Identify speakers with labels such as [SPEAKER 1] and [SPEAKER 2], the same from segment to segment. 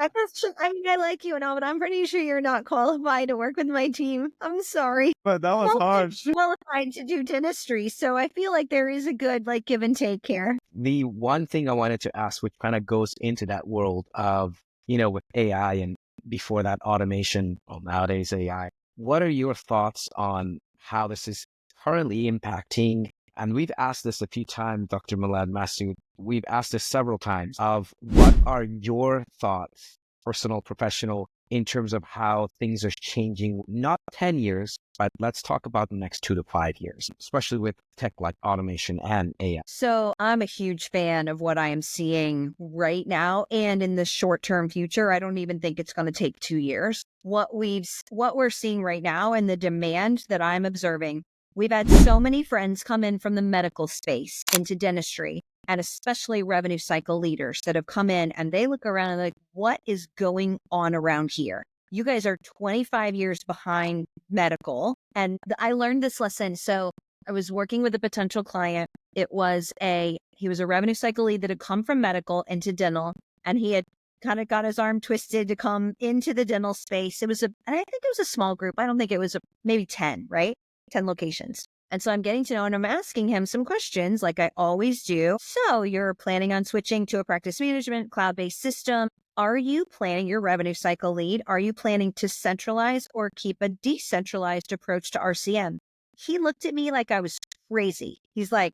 [SPEAKER 1] I mean, I like you and all, but I'm pretty sure you're not qualified to work with my team. I'm sorry.
[SPEAKER 2] But that was
[SPEAKER 1] Well,
[SPEAKER 2] harsh.
[SPEAKER 1] qualified to do dentistry, so I feel like there is a good like give and take here.
[SPEAKER 3] The one thing I wanted to ask, which kind of goes into that world of, with AI and before that automation, well, nowadays AI, what are your thoughts on how this is currently impacting? And we've asked this a few times, Dr. Milad Masood. We've asked this several times of what are your thoughts, personal, professional, in terms of how things are changing, not 10 years, but let's talk about the next 2 to 5 years, especially with tech like automation and AI.
[SPEAKER 1] So I'm a huge fan of what I am seeing right now and in the short-term future. I don't even think it's going to take 2 years. What we're seeing right now and the demand that I'm observing, we've had so many friends come in from the medical space into dentistry, and especially revenue cycle leaders that have come in and they look around and like, what is going on around here? You guys are 25 years behind medical. And I learned this lesson. So I was working with a potential client. He was a revenue cycle lead that had come from medical into dental, and he had kind of got his arm twisted to come into the dental space. And I think it was a small group. I don't think it was maybe 10, right? 10 locations. And so I'm getting to know and I'm asking him some questions like I always do. So you're planning on switching to a practice management cloud-based system. Are you planning your revenue cycle lead? Are you planning to centralize or keep a decentralized approach to RCM? He looked at me like I was crazy. He's like,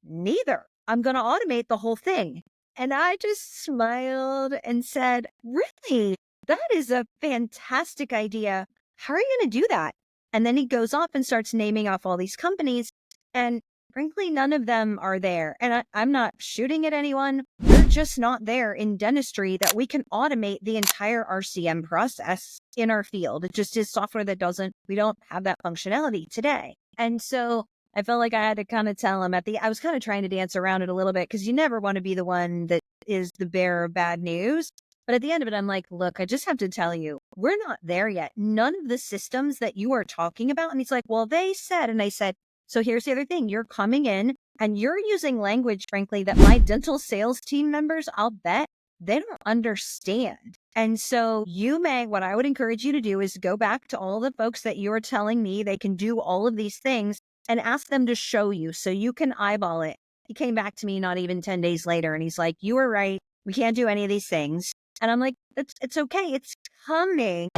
[SPEAKER 1] neither. I'm going to automate the whole thing. And I just smiled and said, really? That is a fantastic idea. How are you going to do that? And then he goes off and starts naming off all these companies. And frankly, none of them are there. And I'm not shooting at anyone. They're just not there in dentistry that we can automate the entire RCM process in our field. It just is software we don't have that functionality today. And so I felt like I had to kind of tell him I was kind of trying to dance around it a little bit because you never want to be the one that is the bearer of bad news. But at the end of it, I'm like, look, I just have to tell you, we're not there yet. None of the systems that you are talking about. And he's like, well, they said, and I said, so here's the other thing. You're coming in and you're using language, frankly, that my dental sales team members, I'll bet they don't understand. And so what I would encourage you to do is go back to all the folks that you are telling me they can do all of these things and ask them to show you so you can eyeball it. He came back to me not even 10 days later and he's like, you were right. We can't do any of these things. And I'm like, it's okay. It's coming.